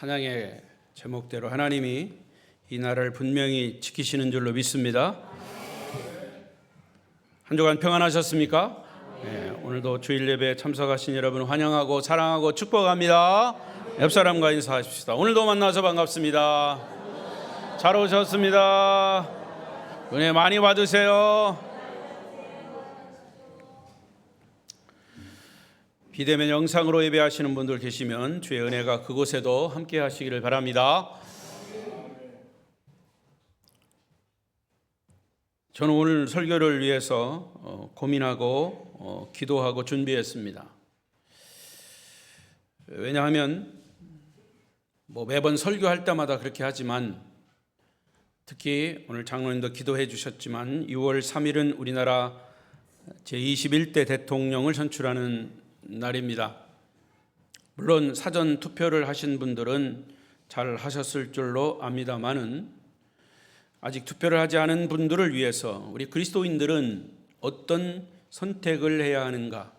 찬양의 제목대로 하나님이 이 나라를 분명히 지키시는 줄로 믿습니다. 한 주간 평안하셨습니까? 네, 오늘도 주일 예배에 참석하신 여러분 환영하고 사랑하고 축복합니다. 옆 사람과 인사하십시다. 오늘도 만나서 반갑습니다. 잘 오셨습니다. 은혜 많이 받으세요. 비대면 영상으로 예배하시는 분들 계시면 주의 은혜가 그곳에도 함께 하시기를 바랍니다. 저는 오늘 설교를 위해서 고민하고 기도하고 준비했습니다. 왜냐하면 매번 설교할 때마다 그렇게 하지만 특히 오늘 장로님도 기도해 주셨지만 6월 3일은 우리나라 제21대 대통령을 선출하는 날입니다. 물론 사전 투표를 하신 분들은 잘 하셨을 줄로 압니다만은 아직 투표를 하지 않은 분들을 위해서 우리 그리스도인들은 어떤 선택을 해야 하는가?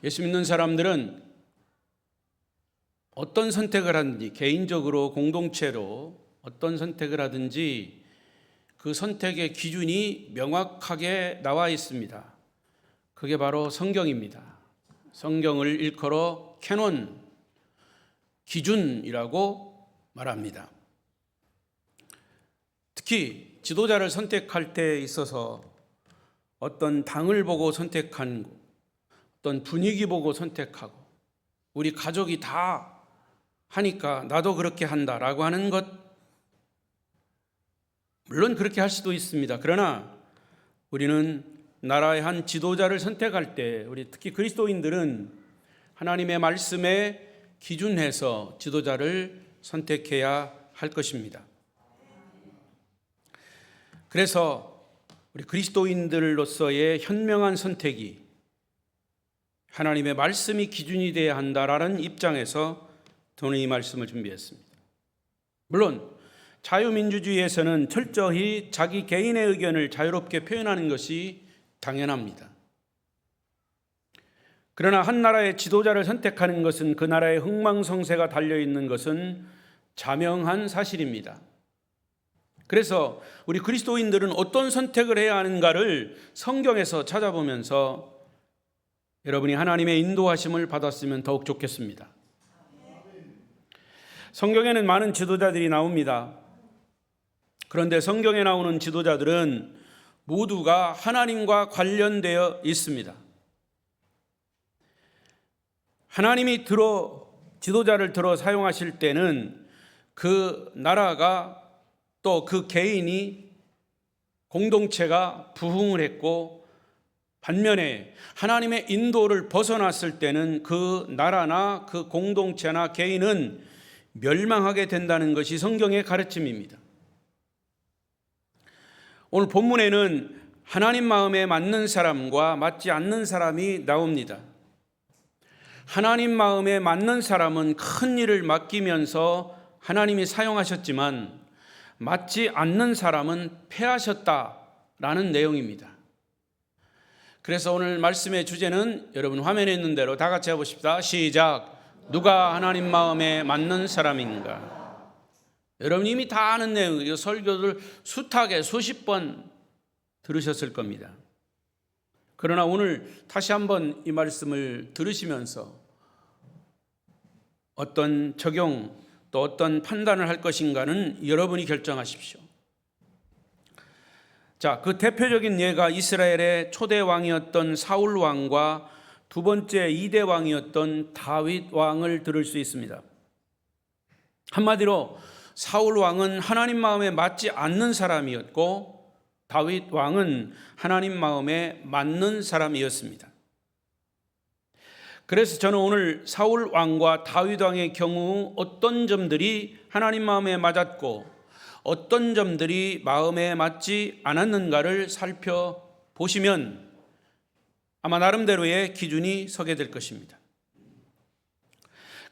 예수 믿는 사람들은 어떤 선택을 하든지 개인적으로 공동체로 어떤 선택을 하든지 그 선택의 기준이 명확하게 나와 있습니다. 그게 바로 성경입니다. 성경을 일컬어 캐논, 기준이라고 말합니다. 특히 지도자를 선택할 때 있어서 어떤 당을 보고 선택하는 것, 어떤 분위기 보고 선택하고 우리 가족이 다 하니까 나도 그렇게 한다라고 하는 것, 물론 그렇게 할 수도 있습니다. 그러나 우리는 나라의 한 지도자를 선택할 때 우리 특히 그리스도인들은 하나님의 말씀에 기준해서 지도자를 선택해야 할 것입니다. 그래서 우리 그리스도인들로서의 현명한 선택이 하나님의 말씀이 기준이 되어야 한다라는 입장에서 저는 이 말씀을 준비했습니다. 물론 자유민주주의에서는 철저히 자기 개인의 의견을 자유롭게 표현하는 것이 당연합니다. 그러나 한 나라의 지도자를 선택하는 것은 그 나라의 흥망성쇠가 달려있는 것은 자명한 사실입니다. 그래서 우리 그리스도인들은 어떤 선택을 해야 하는가를 성경에서 찾아보면서 여러분이 하나님의 인도하심을 받았으면 더욱 좋겠습니다. 성경에는 많은 지도자들이 나옵니다. 그런데 성경에 나오는 지도자들은 모두가 하나님과 관련되어 있습니다. 하나님이 지도자를 들어 사용하실 때는 그 나라가 또 그 개인이 공동체가 부흥을 했고 반면에 하나님의 인도를 벗어났을 때는 그 나라나 그 공동체나 개인은 멸망하게 된다는 것이 성경의 가르침입니다. 오늘 본문에는 하나님 마음에 맞는 사람과 맞지 않는 사람이 나옵니다. 하나님 마음에 맞는 사람은 큰 일을 맡기면서 하나님이 사용하셨지만 맞지 않는 사람은 패하셨다라는 내용입니다. 그래서 오늘 말씀의 주제는 여러분 화면에 있는 대로 다 같이 해보십시다. 시작. 누가 하나님 마음에 맞는 사람인가? 여러분 이미 다 아는 내용이에요. 설교를 숱하게 수십 번 들으셨을 겁니다. 그러나 오늘 다시 한번 이 말씀을 들으시면서 어떤 적용 또 어떤 판단을 할 것인가는 여러분이 결정하십시오. 자, 그 대표적인 예가 이스라엘의 초대 왕이었던 사울 왕과 두 번째 2대 왕이었던 다윗 왕을 들을 수 있습니다. 한마디로 사울 왕은 하나님 마음에 맞지 않는 사람이었고 다윗 왕은 하나님 마음에 맞는 사람이었습니다. 그래서 저는 오늘 사울 왕과 다윗 왕의 경우 어떤 점들이 하나님 마음에 맞았고 어떤 점들이 마음에 맞지 않았는가를 살펴보시면 아마 나름대로의 기준이 서게 될 것입니다.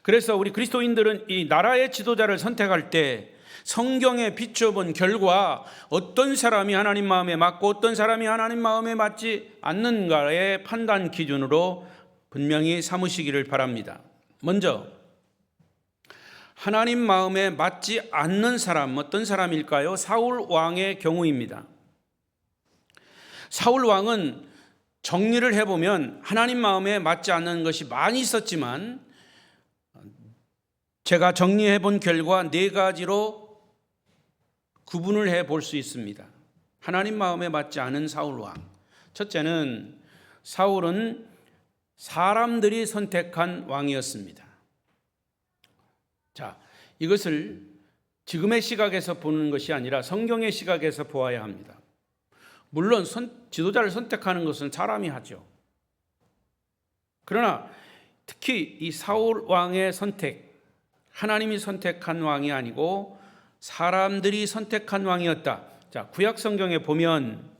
그래서 우리 그리스도인들은 이 나라의 지도자를 선택할 때 성경에 비춰본 결과 어떤 사람이 하나님 마음에 맞고 어떤 사람이 하나님 마음에 맞지 않는가의 판단 기준으로 분명히 삼으시기를 바랍니다. 먼저 하나님 마음에 맞지 않는 사람, 어떤 사람일까요? 사울 왕의 경우입니다. 사울 왕은 정리를 해보면 하나님 마음에 맞지 않는 것이 많이 있었지만 제가 정리해 본 결과 4가지로 구분을 해 볼 수 있습니다. 하나님 마음에 맞지 않은 사울 왕. 첫째는 사울은 사람들이 선택한 왕이었습니다. 자, 이것을 지금의 시각에서 보는 것이 아니라 성경의 시각에서 보아야 합니다. 물론 지도자를 선택하는 것은 사람이 하죠. 그러나 특히 이 사울 왕의 선택, 하나님이 선택한 왕이 아니고 사람들이 선택한 왕이었다. 자, 구약 성경에 보면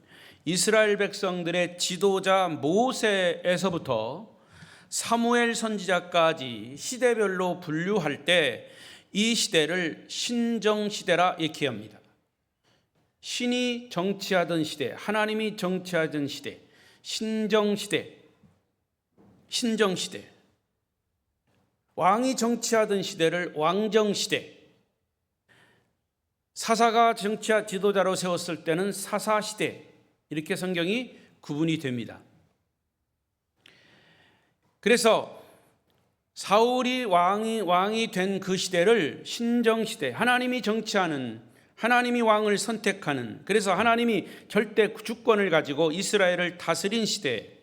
이스라엘 백성들의 지도자 모세에서부터 사무엘 선지자까지 시대별로 분류할 때 이 시대를 신정시대라 얘기합니다. 신이 정치하던 시대, 하나님이 정치하던 시대, 신정시대, 신정시대. 왕이 정치하던 시대를 왕정시대, 사사가 지도자로 세웠을 때는 사사시대, 이렇게 성경이 구분이 됩니다. 그래서 사울이 왕이 된 그 시대를 신정시대, 하나님이 정치하는, 하나님이 왕을 선택하는, 그래서 하나님이 절대 주권을 가지고 이스라엘을 다스린 시대,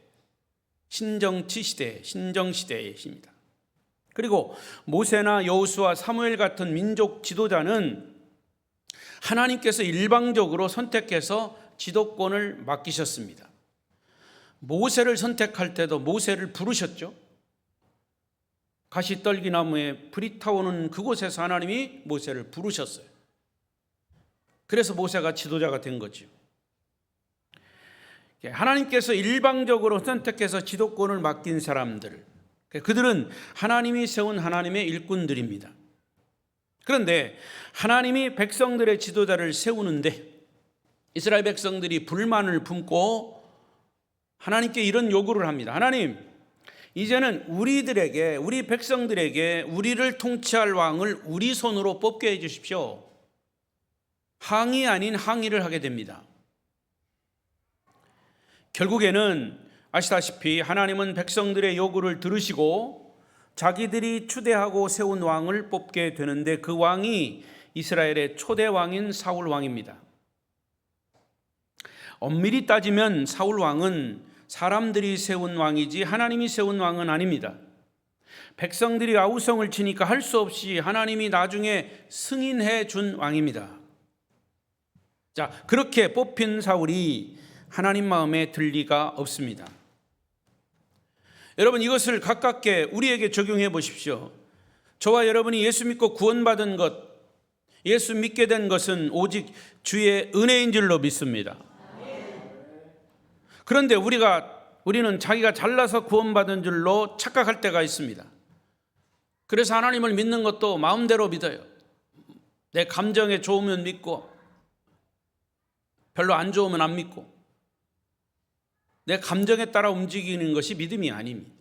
신정치 시대, 신정시대입니다. 그리고 모세나 여호수아, 사무엘 같은 민족 지도자는 하나님께서 일방적으로 선택해서 지도권을 맡기셨습니다. 모세를 선택할 때도 모세를 부르셨죠. 가시떨기나무에 불이 타오는 그곳에서 하나님이 모세를 부르셨어요. 그래서 모세가 지도자가 된 거죠. 하나님께서 일방적으로 선택해서 지도권을 맡긴 사람들, 그들은 하나님이 세운 하나님의 일꾼들입니다. 그런데 하나님이 백성들의 지도자를 세우는데 이스라엘 백성들이 불만을 품고 하나님께 이런 요구를 합니다. 하나님, 이제는 우리들에게, 우리 백성들에게 우리를 통치할 왕을 우리 손으로 뽑게 해 주십시오. 항의 아닌 항의를 하게 됩니다. 결국에는 아시다시피 하나님은 백성들의 요구를 들으시고 자기들이 추대하고 세운 왕을 뽑게 되는데 그 왕이 이스라엘의 초대 왕인 사울 왕입니다. 엄밀히 따지면 사울 왕은 사람들이 세운 왕이지 하나님이 세운 왕은 아닙니다. 백성들이 아우성을 치니까 할 수 없이 하나님이 나중에 승인해 준 왕입니다. 자, 그렇게 뽑힌 사울이 하나님 마음에 들 리가 없습니다. 여러분, 이것을 가깝게 우리에게 적용해 보십시오. 저와 여러분이 예수 믿고 구원받은 것, 예수 믿게 된 것은 오직 주의 은혜인 줄로 믿습니다. 그런데 우리는 자기가 잘나서 구원받은 줄로 착각할 때가 있습니다. 그래서 하나님을 믿는 것도 마음대로 믿어요. 내 감정에 좋으면 믿고 별로 안 좋으면 안 믿고, 내 감정에 따라 움직이는 것이 믿음이 아닙니다.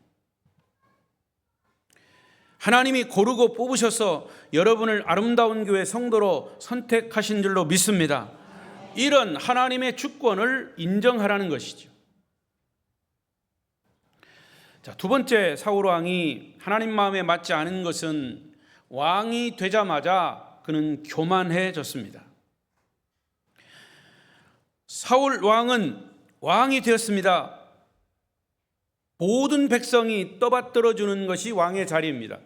하나님이 고르고 뽑으셔서 여러분을 아름다운 교회 성도로 선택하신 줄로 믿습니다. 이런 하나님의 주권을 인정하라는 것이죠. 자, 두 번째 사울 왕이 하나님 마음에 맞지 않은 것은 왕이 되자마자 그는 교만해졌습니다. 사울 왕은 왕이 되었습니다. 모든 백성이 떠받들어 주는 것이 왕의 자리입니다.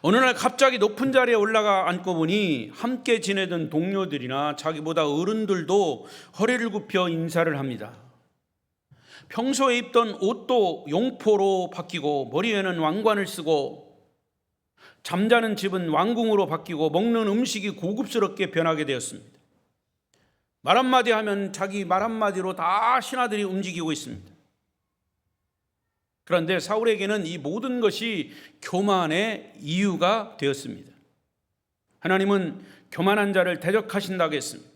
어느 날 갑자기 높은 자리에 올라가 앉고 보니 함께 지내던 동료들이나 자기보다 어른들도 허리를 굽혀 인사를 합니다. 평소에 입던 옷도 용포로 바뀌고 머리에는 왕관을 쓰고 잠자는 집은 왕궁으로 바뀌고 먹는 음식이 고급스럽게 변하게 되었습니다. 말 한마디 하면 자기 말 한마디로 다 신하들이 움직이고 있습니다. 그런데 사울에게는 이 모든 것이 교만의 이유가 되었습니다. 하나님은 교만한 자를 대적하신다고 했습니다.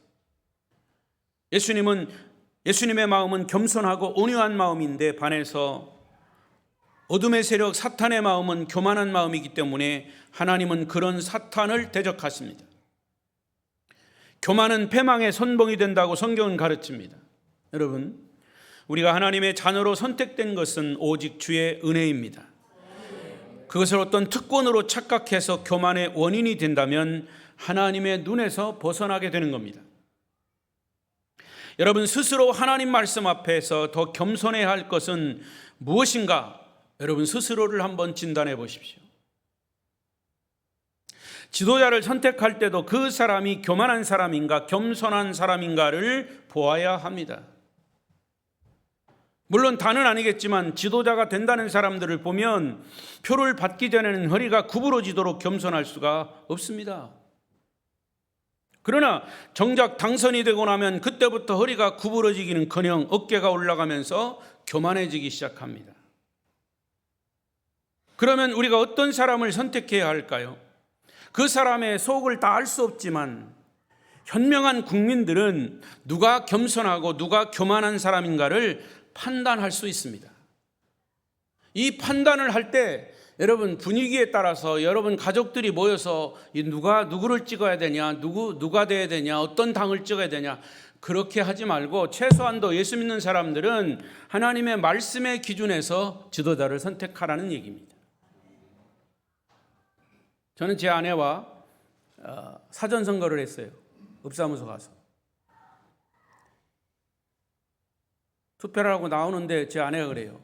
예수님의 마음은 겸손하고 온유한 마음인데 반해서 어둠의 세력 사탄의 마음은 교만한 마음이기 때문에 하나님은 그런 사탄을 대적하십니다. 교만은 패망의 선봉이 된다고 성경은 가르칩니다. 여러분, 우리가 하나님의 자녀로 선택된 것은 오직 주의 은혜입니다. 그것을 어떤 특권으로 착각해서 교만의 원인이 된다면 하나님의 눈에서 벗어나게 되는 겁니다. 여러분, 스스로 하나님 말씀 앞에서 더 겸손해야 할 것은 무엇인가? 여러분, 스스로를 한번 진단해 보십시오. 지도자를 선택할 때도 그 사람이 교만한 사람인가 겸손한 사람인가를 보아야 합니다. 물론 다는 아니겠지만 지도자가 된다는 사람들을 보면 표를 받기 전에는 허리가 구부러지도록 겸손할 수가 없습니다. 그러나 정작 당선이 되고 나면 그때부터 허리가 구부러지기는커녕 어깨가 올라가면서 교만해지기 시작합니다. 그러면 우리가 어떤 사람을 선택해야 할까요? 그 사람의 속을 다 알 수 없지만 현명한 국민들은 누가 겸손하고 누가 교만한 사람인가를 판단할 수 있습니다. 이 판단을 할 때 여러분 분위기에 따라서 여러분 가족들이 모여서 누가 누구를 찍어야 되냐, 누가 돼야 되냐, 어떤 당을 찍어야 되냐, 그렇게 하지 말고 최소한도 예수 믿는 사람들은 하나님의 말씀의 기준에서 지도자를 선택하라는 얘기입니다. 저는 제 아내와 사전 선거를 했어요. 읍사무소 가서. 투표를 하고 나오는데 제 아내가 그래요.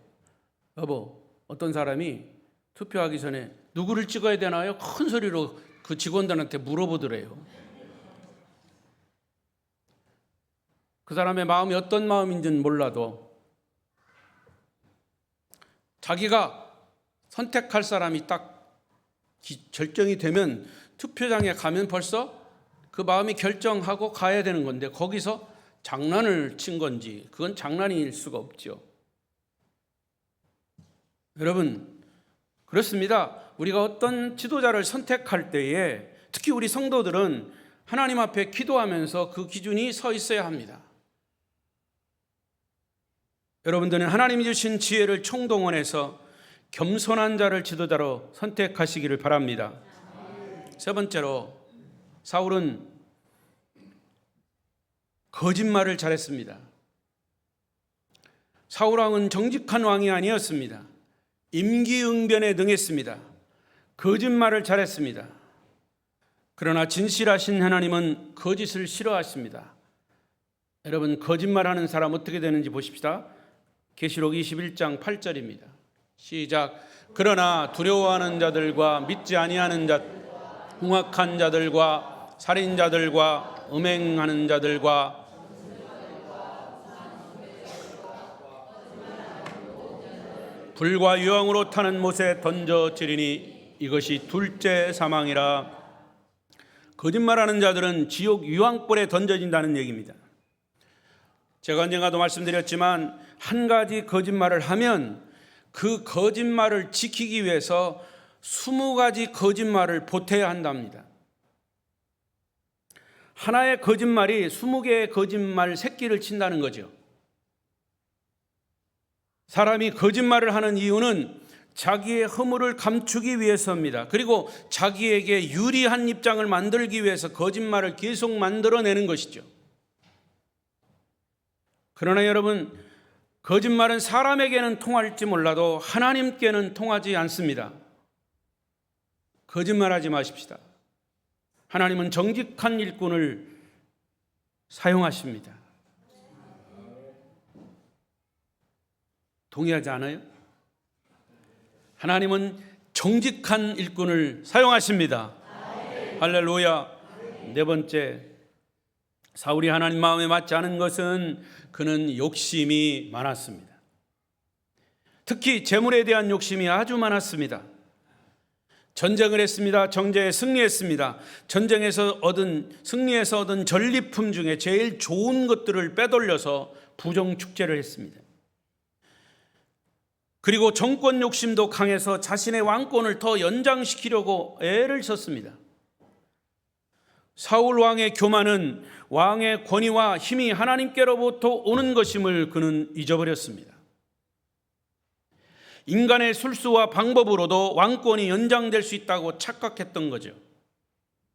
여보, 어떤 사람이 투표하기 전에 누구를 찍어야 되나요? 큰 소리로 그 직원들한테 물어보더래요. 그 사람의 마음이 어떤 마음인지는 몰라도 자기가 선택할 사람이 딱 결정이 되면 투표장에 가면 벌써 그 마음이 결정하고 가야 되는 건데 거기서 장난을 친 건지 그건 장난일 수가 없죠. 여러분, 그렇습니다. 우리가 어떤 지도자를 선택할 때에 특히 우리 성도들은 하나님 앞에 기도하면서 그 기준이 서 있어야 합니다. 여러분들은 하나님이 주신 지혜를 총동원해서 겸손한 자를 지도자로 선택하시기를 바랍니다. 세 번째로, 사울은 거짓말을 잘했습니다. 사울 왕은 정직한 왕이 아니었습니다. 임기응변에 능했습니다. 거짓말을 잘했습니다. 그러나 진실하신 하나님은 거짓을 싫어하십니다. 여러분, 거짓말하는 사람 어떻게 되는지 보십시다. 계시록 21장 8절입니다. 시작. 그러나 두려워하는 자들과 믿지 아니하는 자, 흉악한 자들과 살인자들과 음행하는 자들과 불과 유황으로 타는 못에 던져지리니 이것이 둘째 사망이라. 거짓말하는 자들은 지옥 유황불에 던져진다는 얘기입니다. 제가 언젠가도 말씀드렸지만 한 가지 거짓말을 하면 그 거짓말을 지키기 위해서 20가지 거짓말을 보태야 한답니다. 하나의 거짓말이 20개의 거짓말 새끼를 친다는 거죠. 사람이 거짓말을 하는 이유는 자기의 허물을 감추기 위해서입니다. 그리고 자기에게 유리한 입장을 만들기 위해서 거짓말을 계속 만들어내는 것이죠. 그러나 여러분, 거짓말은 사람에게는 통할지 몰라도 하나님께는 통하지 않습니다. 거짓말하지 마십시다. 하나님은 정직한 일꾼을 사용하십니다. 동의하지 않아요? 하나님은 정직한 일꾼을 사용하십니다. 할렐루야. 네 번째, 사울이 하나님 마음에 맞지 않은 것은 그는 욕심이 많았습니다. 특히 재물에 대한 욕심이 아주 많았습니다. 전쟁을 했습니다. 전쟁에 승리했습니다. 승리에서 얻은 전리품 중에 제일 좋은 것들을 빼돌려서 부정축제를 했습니다. 그리고 정권 욕심도 강해서 자신의 왕권을 더 연장시키려고 애를 썼습니다. 사울 왕의 교만은 왕의 권위와 힘이 하나님께로부터 오는 것임을 그는 잊어버렸습니다. 인간의 술수와 방법으로도 왕권이 연장될 수 있다고 착각했던 거죠.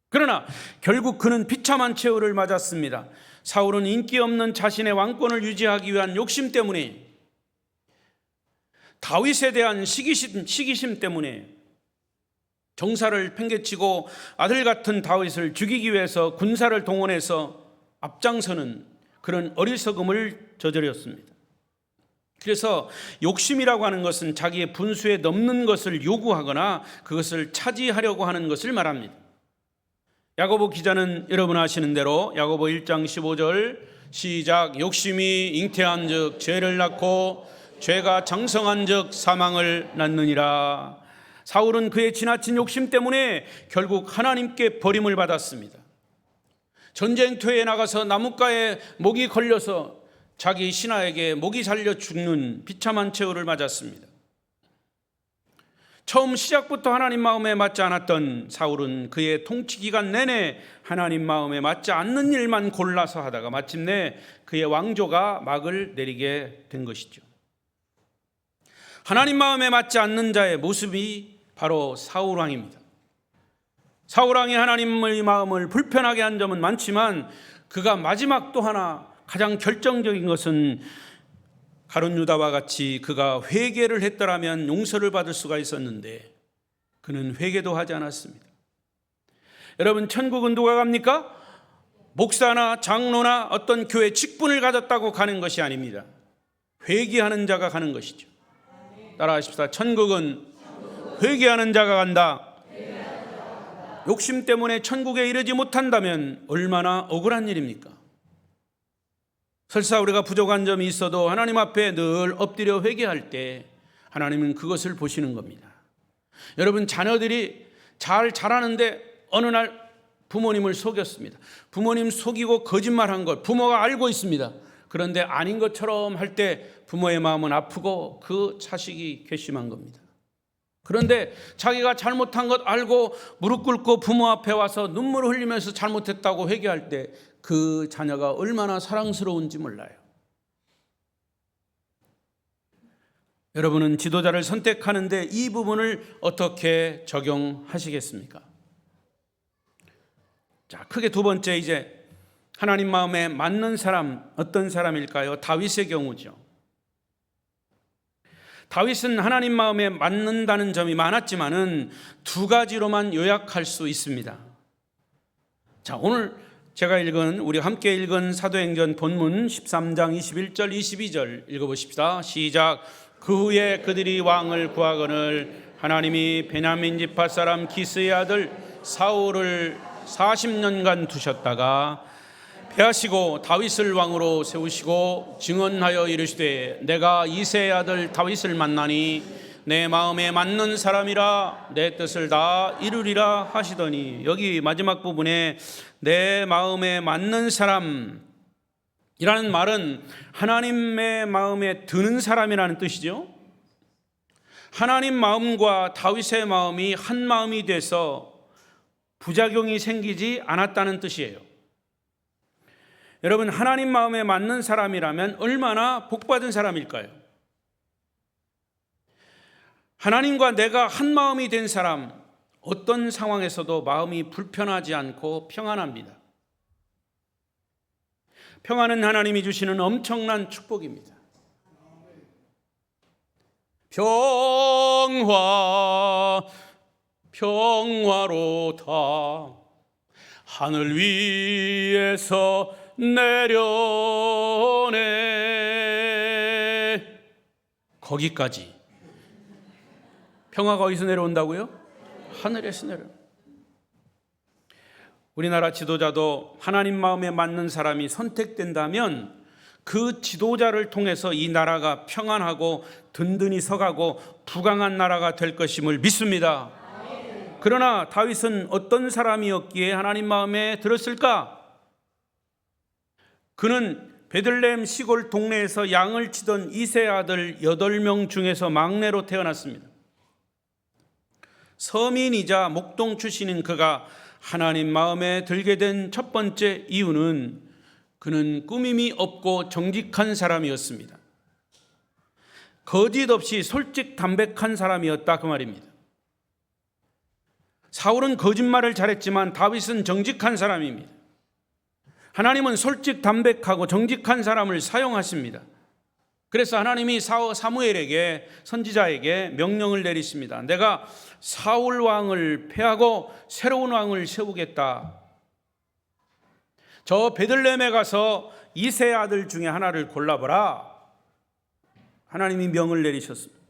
그러나 결국 그는 비참한 최후를 맞았습니다. 사울은 인기 없는 자신의 왕권을 유지하기 위한 욕심 때문에, 다윗에 대한 시기심 때문에 정사를 팽개치고 아들 같은 다윗을 죽이기 위해서 군사를 동원해서 앞장서는 그런 어리석음을 저질렀습니다. 그래서 욕심이라고 하는 것은 자기의 분수에 넘는 것을 요구하거나 그것을 차지하려고 하는 것을 말합니다. 야고보 기자는 여러분 아시는 대로 야고보 1장 15절 시작. 욕심이 잉태한 즉 죄를 낳고 죄가 장성한 즉 사망을 낳느니라. 사울은 그의 지나친 욕심 때문에 결국 하나님께 버림을 받았습니다. 전쟁터에 나가서 나뭇가에 목이 걸려서 자기 신하에게 목이 잘려 죽는 비참한 최후를 맞았습니다. 처음 시작부터 하나님 마음에 맞지 않았던 사울은 그의 통치 기간 내내 하나님 마음에 맞지 않는 일만 골라서 하다가 마침내 그의 왕조가 막을 내리게 된 것이죠. 하나님 마음에 맞지 않는 자의 모습이 바로 사울 왕입니다. 사울 왕이 하나님의 마음을 불편하게 한 점은 많지만 그가 마지막 또 하나 가장 결정적인 것은 가룟 유다와 같이 그가 회개를 했더라면 용서를 받을 수가 있었는데 그는 회개도 하지 않았습니다. 여러분, 천국은 누가 갑니까? 목사나 장로나 어떤 교회 직분을 가졌다고 가는 것이 아닙니다. 회개하는 자가 가는 것이죠. 따라하십시다. 천국은 회개하는 자가 간다. 욕심 때문에 천국에 이르지 못한다면 얼마나 억울한 일입니까? 설사 우리가 부족한 점이 있어도 하나님 앞에 늘 엎드려 회개할 때 하나님은 그것을 보시는 겁니다. 여러분, 자녀들이 잘 자라는데 어느 날 부모님을 속였습니다. 부모님 속이고 거짓말한 걸 부모가 알고 있습니다. 그런데 아닌 것처럼 할 때 부모의 마음은 아프고 그 자식이 괘씸한 겁니다. 그런데 자기가 잘못한 것 알고 무릎 꿇고 부모 앞에 와서 눈물을 흘리면서 잘못했다고 회개할 때 그 자녀가 얼마나 사랑스러운지 몰라요. 여러분은 지도자를 선택하는데 이 부분을 어떻게 적용하시겠습니까? 자, 크게 두 번째, 이제 하나님 마음에 맞는 사람, 어떤 사람일까요? 다윗의 경우죠. 다윗은 하나님 마음에 맞는다는 점이 많았지만은 두 가지로만 요약할 수 있습니다. 자, 오늘 제가 우리 함께 읽은 사도행전 본문 13장 21절 22절 읽어보십시다. 시작. 그 후에 그들이 왕을 구하거늘 하나님이 베냐민 지파 사람 기스의 아들 사울을 40년간 두셨다가 패하시고 다윗을 왕으로 세우시고 증언하여 이르시되 내가 이새의 아들 다윗을 만나니 내 마음에 맞는 사람이라 내 뜻을 다 이루리라 하시더니, 여기 마지막 부분에 내 마음에 맞는 사람이라는 말은 하나님의 마음에 드는 사람이라는 뜻이죠. 하나님 마음과 다윗의 마음이 한 마음이 돼서 부작용이 생기지 않았다는 뜻이에요. 여러분, 하나님 마음에 맞는 사람이라면 얼마나 복받은 사람일까요? 하나님과 내가 한 마음이 된 사람, 어떤 상황에서도 마음이 불편하지 않고 평안합니다. 평안은 하나님이 주시는 엄청난 축복입니다. 평화로다 하늘 위에서 내려오네. 거기까지. 평화가 어디서 내려온다고요? 하늘에서 내려. 우리나라 지도자도 하나님 마음에 맞는 사람이 선택된다면 그 지도자를 통해서 이 나라가 평안하고 든든히 서가고 부강한 나라가 될 것임을 믿습니다. 그러나 다윗은 어떤 사람이었기에 하나님 마음에 들었을까? 그는 베들레헴 시골 동네에서 양을 치던 이새의 아들 8명 중에서 막내로 태어났습니다. 서민이자 목동 출신인 그가 하나님 마음에 들게 된 첫 번째 이유는 그는 꾸밈이 없고 정직한 사람이었습니다. 거짓 없이 솔직 담백한 사람이었다 그 말입니다. 사울은 거짓말을 잘했지만 다윗은 정직한 사람입니다. 하나님은 솔직 담백하고 정직한 사람을 사용하십니다. 그래서 하나님이 사무엘에게, 선지자에게 명령을 내리십니다. 내가 사울 왕을 패하고 새로운 왕을 세우겠다. 저 베들레헴에 가서 이세 아들 중에 하나를 골라보라. 하나님이 명을 내리셨습니다.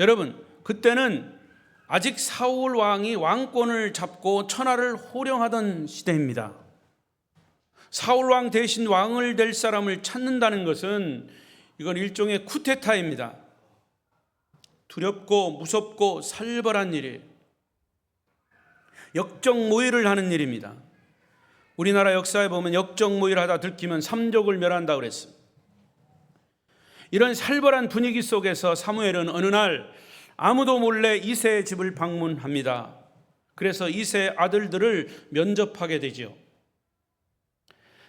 여러분, 그때는 아직 사울 왕이 왕권을 잡고 천하를 호령하던 시대입니다. 사울 왕 대신 왕을 될 사람을 찾는다는 것은 이건 일종의 쿠데타입니다. 두렵고 무섭고 살벌한 일이에요. 역적모의를 하는 일입니다. 우리나라 역사에 보면 역적모의를 하다 들키면 삼족을 멸한다고 그랬습니다. 이런 살벌한 분위기 속에서 사무엘은 어느 날 아무도 몰래 이새의 집을 방문합니다. 그래서 이새의 아들들을 면접하게 되죠.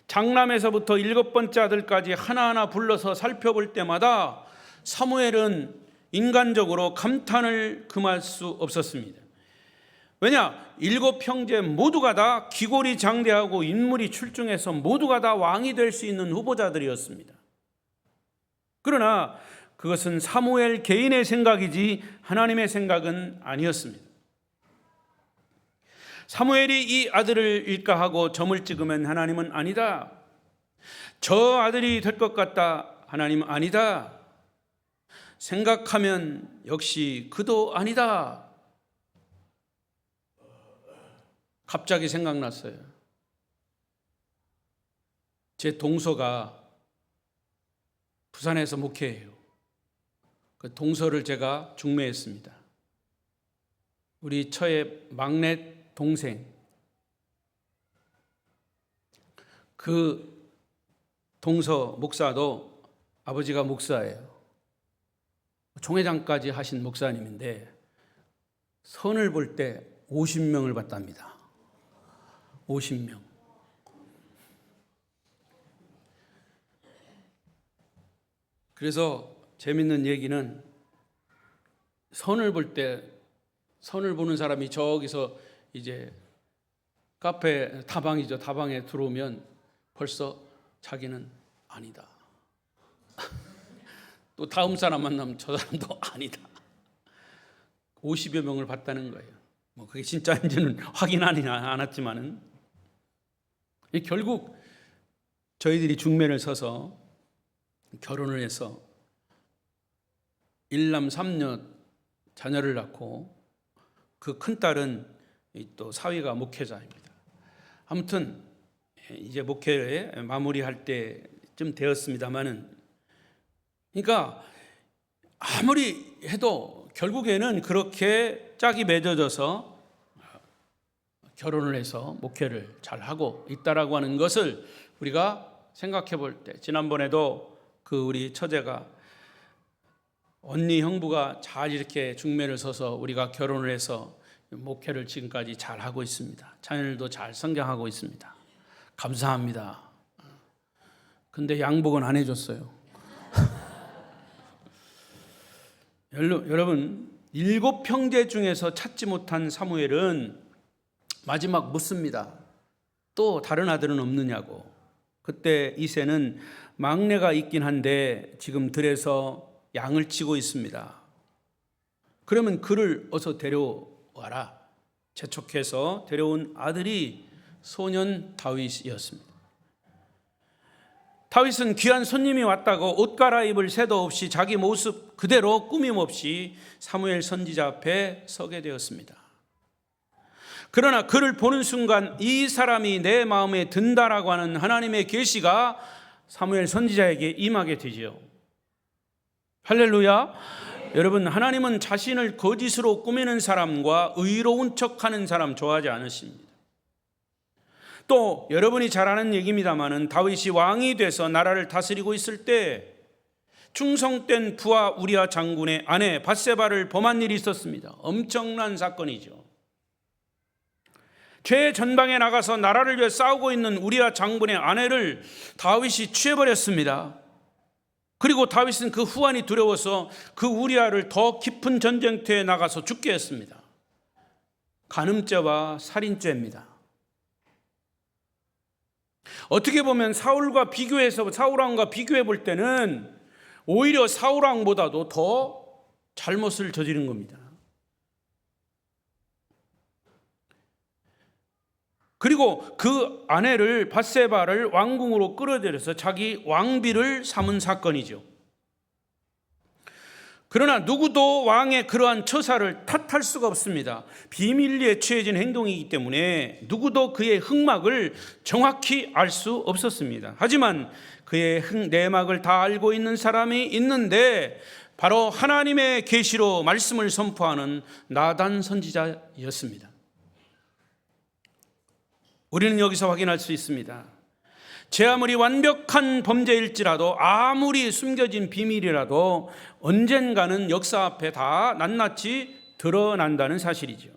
장남에서부터 7번째 아들까지 하나하나 불러서 살펴볼 때마다 사무엘은 인간적으로 감탄을 금할 수 없었습니다. 왜냐? 7형제 모두가 다 기골이 장대하고 인물이 출중해서 모두가 다 왕이 될 수 있는 후보자들이었습니다. 그러나 그것은 사무엘 개인의 생각이지 하나님의 생각은 아니었습니다. 사무엘이 이 아들을 일가하고 점을 찍으면 하나님은 아니다. 저 아들이 될 것 같다. 하나님은 아니다. 생각하면 역시 그도 아니다. 갑자기 생각났어요. 제 동서가 부산에서 목회해요. 그 동서를 제가 중매했습니다. 우리 처의 막내 동생, 그 동서 목사도 아버지가 목사예요. 총회장까지 하신 목사님인데 선을 볼 때 50명을 봤답니다. 50명. 그래서 재밌는 얘기는 선을 볼 때 선을 보는 사람이 저기서 이제 카페 다방이죠. 다방에 들어오면 벌써 자기는 아니다. 또 다음 사람 만나면 저 사람도 아니다. 50여 명을 봤다는 거예요. 뭐 그게 진짜인지는 확인하지 않았지만은 결국 저희들이 중매를 서서 결혼을 해서 1남 3녀 자녀를 낳고 그 큰딸은 또 사위가 목회자입니다. 아무튼 이제 목회에 마무리할 때쯤 되었습니다만은, 그러니까 아무리 해도 결국에는 그렇게 짝이 맺어져서 결혼을 해서 목회를 잘하고 있다라고 하는 것을 우리가 생각해 볼 때, 지난번에도 그 우리 처제가 언니 형부가 잘 이렇게 중매를 서서 우리가 결혼을 해서 목회를 지금까지 잘 하고 있습니다. 자녀들도 잘 성장하고 있습니다. 감사합니다. 근데 양복은 안 해줬어요. 여러분, 7형제 중에서 찾지 못한 사무엘은 마지막 묻습니다. 또 다른 아들은 없느냐고. 그때 이새는 막내가 있긴 한데 지금 들에서 양을 치고 있습니다. 그러면 그를 어서 데려와라. 재촉해서 데려온 아들이 소년 다윗이었습니다. 다윗은 귀한 손님이 왔다고 옷 갈아입을 새도 없이 자기 모습 그대로 꾸밈 없이 사무엘 선지자 앞에 서게 되었습니다. 그러나 그를 보는 순간 이 사람이 내 마음에 든다라고 하는 하나님의 계시가 사무엘 선지자에게 임하게 되지요. 할렐루야. 여러분, 하나님은 자신을 거짓으로 꾸미는 사람과 의로운 척하는 사람 좋아하지 않으십니다. 또 여러분이 잘 아는 얘기입니다마는 다윗이 왕이 돼서 나라를 다스리고 있을 때 충성된 부하 우리아 장군의 아내 밧세바를 범한 일이 있었습니다. 엄청난 사건이죠. 최전방에 나가서 나라를 위해 싸우고 있는 우리아 장군의 아내를 다윗이 취해버렸습니다. 그리고 다윗은 그 후환이 두려워서 그 우리아를 더 깊은 전쟁터에 나가서 죽게 했습니다. 간음죄와 살인죄입니다. 어떻게 보면 사울왕과 비교해 볼 때는 오히려 사울왕보다도 더 잘못을 저지른 겁니다. 그리고 그 아내를 밧세바를 왕궁으로 끌어들여서 자기 왕비를 삼은 사건이죠. 그러나 누구도 왕의 그러한 처사를 탓할 수가 없습니다. 비밀리에 취해진 행동이기 때문에 누구도 그의 흑막을 정확히 알 수 없었습니다. 하지만 그의 내막을 다 알고 있는 사람이 있는데 바로 하나님의 계시로 말씀을 선포하는 나단 선지자였습니다. 우리는 여기서 확인할 수 있습니다. 제 아무리 완벽한 범죄일지라도, 아무리 숨겨진 비밀이라도 언젠가는 역사 앞에 다 낱낱이 드러난다는 사실이죠.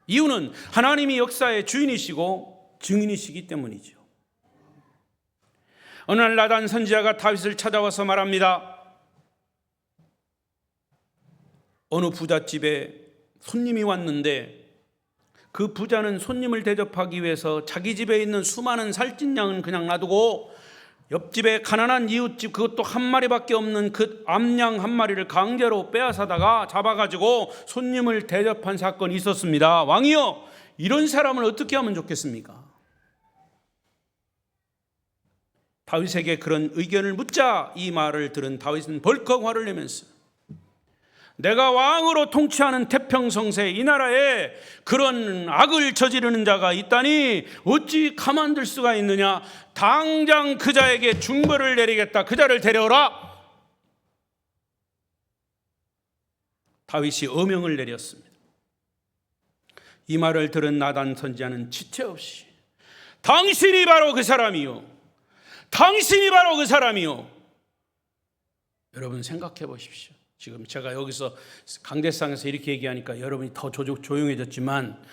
이유는 하나님이 역사의 주인이시고 증인이시기 때문이죠. 어느 날 나단 선지자가 다윗을 찾아와서 말합니다. 어느 부잣집에 손님이 왔는데 그 부자는 손님을 대접하기 위해서 자기 집에 있는 수많은 살찐 양은 그냥 놔두고 옆집에 가난한 이웃집, 그것도 한 마리밖에 없는 그 암양 한 마리를 강제로 빼앗아다가 잡아가지고 손님을 대접한 사건이 있었습니다. 왕이여, 이런 사람을 어떻게 하면 좋겠습니까? 다윗에게 그런 의견을 묻자 이 말을 들은 다윗은 벌컥 화를 내면서, 내가 왕으로 통치하는 태평성세 이 나라에 그런 악을 저지르는 자가 있다니 어찌 가만둘 수가 있느냐. 당장 그 자에게 중벌을 내리겠다. 그 자를 데려오라. 다윗이 어명을 내렸습니다. 이 말을 들은 나단 선지자는 지체 없이 당신이 바로 그 사람이요, 당신이 바로 그 사람이요. 여러분 생각해 보십시오. 지금 제가 여기서 강대상에서 이렇게 얘기하니까 여러분이 더 조용해졌지만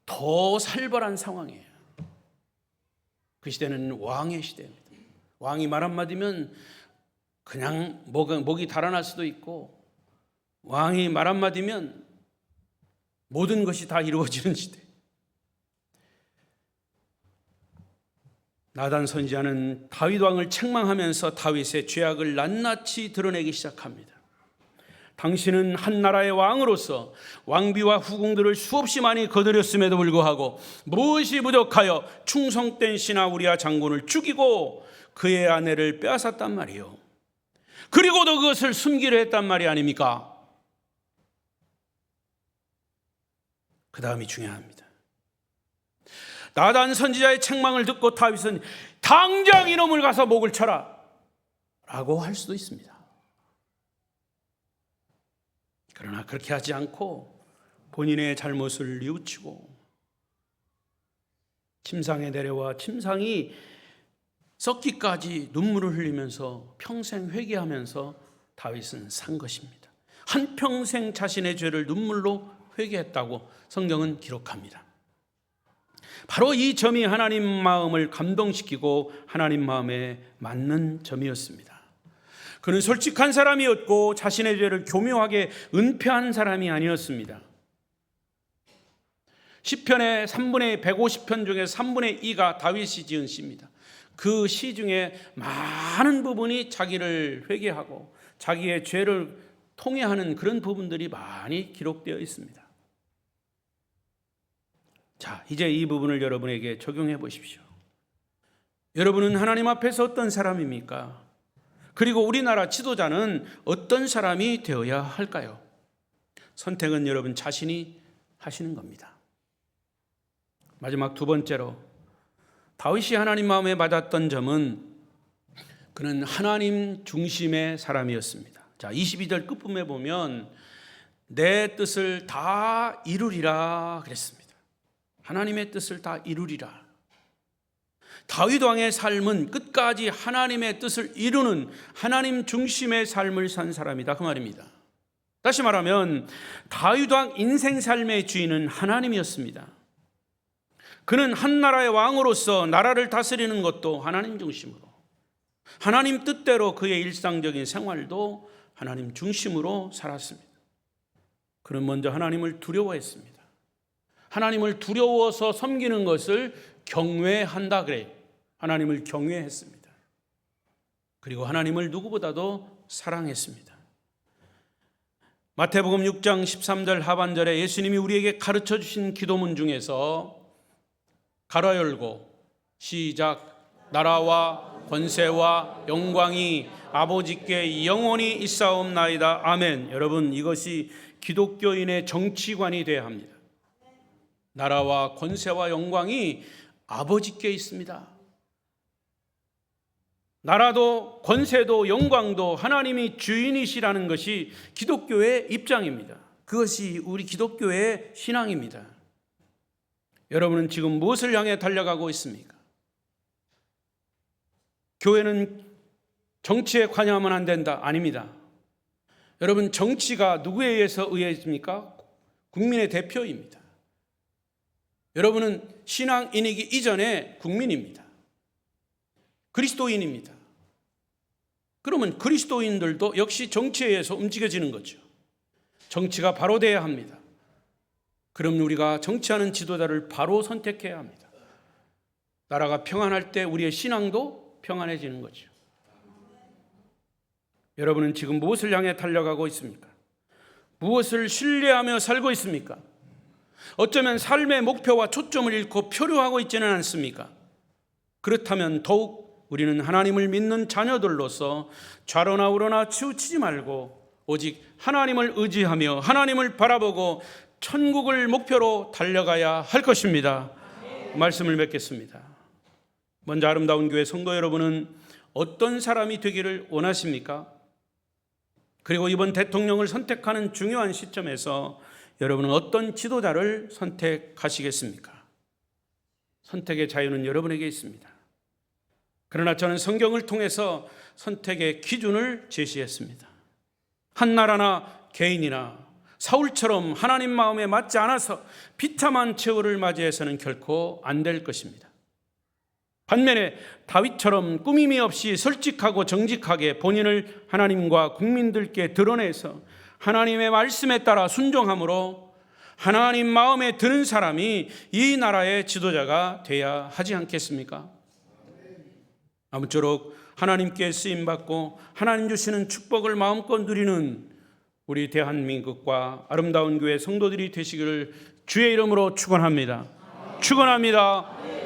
더 살벌한 상황이에요. 그 시대는 왕의 시대입니다. 왕이 말 한마디면 그냥 목이 달아날 수도 있고, 왕이 말 한마디면 모든 것이 다 이루어지는 시대. 나단 선지자는 다윗 왕을 책망하면서 다윗의 죄악을 낱낱이 드러내기 시작합니다. 당신은 한 나라의 왕으로서 왕비와 후궁들을 수없이 많이 거느렸음에도 불구하고 무엇이 부족하여 충성된 신하 우리아 장군을 죽이고 그의 아내를 빼앗았단 말이요. 그리고도 그것을 숨기려 했단 말이 아닙니까? 그 다음이 중요합니다. 나단 선지자의 책망을 듣고 다윗은 당장 이놈을 가서 목을 쳐라 라고 할 수도 있습니다. 그러나 그렇게 하지 않고 본인의 잘못을 뉘우치고 침상에 내려와 침상이 썩기까지 눈물을 흘리면서 평생 회개하면서 다윗은 산 것입니다. 한평생 자신의 죄를 눈물로 회개했다고 성경은 기록합니다. 바로 이 점이 하나님 마음을 감동시키고 하나님 마음에 맞는 점이었습니다. 그는 솔직한 사람이었고 자신의 죄를 교묘하게 은폐한 사람이 아니었습니다. 시편의 150편 중에 3분의 2가 다윗이 지은 시입니다. 그 시 중에 많은 부분이 자기를 회개하고 자기의 죄를 통회하는 그런 부분들이 많이 기록되어 있습니다. 자, 이제 이 부분을 여러분에게 적용해 보십시오. 여러분은 하나님 앞에서 어떤 사람입니까? 그리고 우리나라 지도자는 어떤 사람이 되어야 할까요? 선택은 여러분 자신이 하시는 겁니다. 마지막 두 번째로, 다윗이 하나님 마음에 맞았던 점은 그는 하나님 중심의 사람이었습니다. 자, 22절 끝부분에 보면 내 뜻을 다 이루리라 그랬습니다. 하나님의 뜻을 다 이루리라. 다윗 왕의 삶은 끝까지 하나님의 뜻을 이루는 하나님 중심의 삶을 산 사람이다, 그 말입니다. 다시 말하면 다윗 왕 인생 삶의 주인은 하나님이었습니다. 그는 한 나라의 왕으로서 나라를 다스리는 것도 하나님 중심으로, 하나님 뜻대로 그의 일상적인 생활도 하나님 중심으로 살았습니다. 그는 먼저 하나님을 두려워했습니다. 하나님을 두려워서 섬기는 것을 경외한다 그래요. 하나님을 경외했습니다. 그리고 하나님을 누구보다도 사랑했습니다. 마태복음 6장 13절 하반절에 예수님이 우리에게 가르쳐 주신 기도문 중에서 가로 열고 시작, 나라와 권세와 영광이 아버지께 영원히 있사옵나이다. 아멘. 여러분, 이것이 기독교인의 정치관이 되어야 합니다. 나라와 권세와 영광이 아버지께 있습니다. 나라도 권세도 영광도 하나님이 주인이시라는 것이 기독교의 입장입니다. 그것이 우리 기독교의 신앙입니다. 여러분은 지금 무엇을 향해 달려가고 있습니까? 교회는 정치에 관여하면 안 된다. 아닙니다. 여러분, 정치가 누구에 의해서 의해집니까? 국민의 대표입니다. 여러분은 신앙인이기 이전에 국민입니다. 그리스도인입니다. 그러면 그리스도인들도 역시 정치에 의해서 움직여지는 거죠. 정치가 바로 돼야 합니다. 그럼 우리가 정치하는 지도자를 바로 선택해야 합니다. 나라가 평안할 때 우리의 신앙도 평안해지는 거죠. 여러분은 지금 무엇을 향해 달려가고 있습니까? 무엇을 신뢰하며 살고 있습니까? 어쩌면 삶의 목표와 초점을 잃고 표류하고 있지는 않습니까? 그렇다면 더욱 우리는 하나님을 믿는 자녀들로서 좌로나 우로나 치우치지 말고 오직 하나님을 의지하며 하나님을 바라보고 천국을 목표로 달려가야 할 것입니다. 말씀을 맺겠습니다. 먼저 아름다운 교회 성도 여러분은 어떤 사람이 되기를 원하십니까? 그리고 이번 대통령을 선택하는 중요한 시점에서 여러분은 어떤 지도자를 선택하시겠습니까? 선택의 자유는 여러분에게 있습니다. 그러나 저는 성경을 통해서 선택의 기준을 제시했습니다. 한 나라나 개인이나 사울처럼 하나님 마음에 맞지 않아서 비참한 최후를 맞이해서는 결코 안 될 것입니다. 반면에 다윗처럼 꾸밈이 없이 솔직하고 정직하게 본인을 하나님과 국민들께 드러내서 하나님의 말씀에 따라 순종함으로 하나님 마음에 드는 사람이 이 나라의 지도자가 돼야 하지 않겠습니까? 아무쪼록 하나님께 쓰임받고 하나님 주시는 축복을 마음껏 누리는 우리 대한민국과 아름다운 교회 성도들이 되시기를 주의 이름으로 축원합니다. 축원합니다.